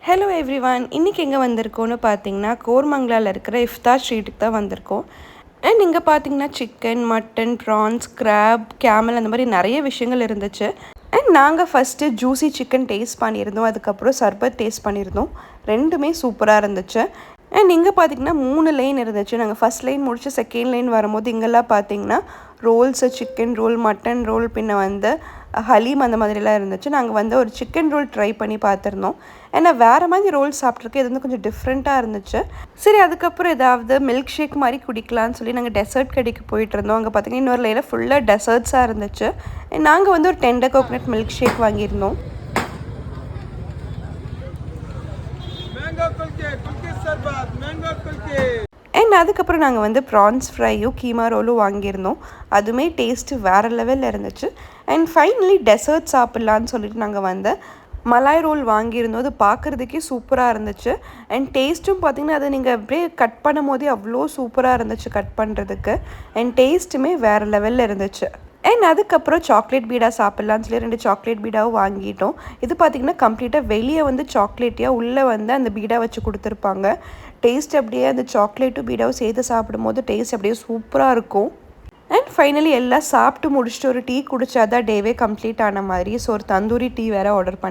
Hello everyone, இன்றைக்கி எங்கே வந்திருக்கோன்னு பார்த்தீங்கன்னா கோர்மங்கலாவில் இருக்கிற இஃப்தார் ஸ்ட்ரீட்டுக்கு தான் வந்திருக்கோம். அண்ட் இங்கே பார்த்தீங்கன்னா chicken, mutton, prawns, crab, camel அந்த மாதிரி நிறைய விஷயங்கள் இருந்துச்சு. அண்ட் நாங்கள் ஃபஸ்ட்டு ஜூஸி சிக்கன் டேஸ்ட் பண்ணியிருந்தோம், அதுக்கப்புறம் சர்பத் டேஸ்ட் பண்ணியிருந்தோம். ரெண்டுமே சூப்பராக இருந்துச்சு. அண்ட் இங்கே பார்த்தீங்கன்னா 3 லைன் இருந்துச்சு. நாங்கள் ஃபஸ்ட் லைன் முடிச்சு செகண்ட் லைன் வரும்போது இங்கெல்லாம் பார்த்தீங்கன்னா rolls, chicken roll, mutton role, பின்ன வந்து ஹலீம் அந்த மாதிரிலாம் இருந்துச்சு. நாங்கள் வந்து ஒரு சிக்கன் ரோல் ட்ரை பண்ணி பார்த்துருந்தோம். ஏன்னா வேறு மாதிரி ரோல் சாப்பிட்ருக்கேன், இது வந்து கொஞ்சம் டிஃப்ரெண்ட்டாக இருந்துச்சு. சரி, அதுக்கப்புறம் ஏதாவது மில்க் ஷேக் மாதிரி குடிக்கலான்னு சொல்லி நாங்கள் டெசர்ட் கடைக்கு போயிட்டு இருந்தோம். அங்கே பார்த்தீங்கன்னா இன்னொரு லைனில் ஃபுல்லாக டெசர்ட்ஸாக இருந்துச்சு. நாங்கள் வந்து ஒரு டெண்டர் கோகனட் மில்க் ஷேக் வாங்கியிருந்தோம். அண்ட் அதுக்கப்புறம் நாங்கள் வந்து ப்ரான்ஸ் ஃப்ரையும் கீமா ரோலும் வாங்கியிருந்தோம். அதுவுமே டேஸ்ட்டு வேறு லெவலில் இருந்துச்சு. அண்ட் ஃபைனலி டெசர்ட் சாப்பிட்லான்னு சொல்லிட்டு நாங்கள் வந்து மலாய் ரோல் வாங்கியிருந்தோம். அது பார்க்குறதுக்கே சூப்பராக இருந்துச்சு. அண்ட் டேஸ்ட்டும் பார்த்திங்கன்னா அதை நீங்கள் அப்படியே கட் பண்ணும் போதே அவ்வளோ சூப்பராக இருந்துச்சு கட் பண்ணுறதுக்கு. அண்ட் டேஸ்ட்டுமே வேறு லெவலில் இருந்துச்சு. அண்ட் அதுக்கப்புறம் சாக்லேட் பீடா சாப்பிட்லான்னு சொல்லி 2 சாக்லேட் பீடாவும் வாங்கிட்டோம். இது பார்த்திங்கன்னா கம்ப்ளீட்டாக வெளியே வந்து சாக்லேட்டியாக உள்ளே வந்து அந்த பீடா வச்சு கொடுத்துருப்பாங்க. டேஸ்ட் அப்படியே அந்த சாக்லேட்டும் பீடாவும் சேர்த்து சாப்பிடும்போது டேஸ்ட் அப்படியே சூப்பராக இருக்கும். அண்ட் ஃபைனலி எல்லாம் சாப்பிட்டு முடிச்சுட்டு ஒரு டீ குடித்தா தான் டேவே கம்ப்ளீட் ஆன மாதிரி. ஸோ ஒரு தந்தூரி டீ வேறு ஆர்டர் பண்ணி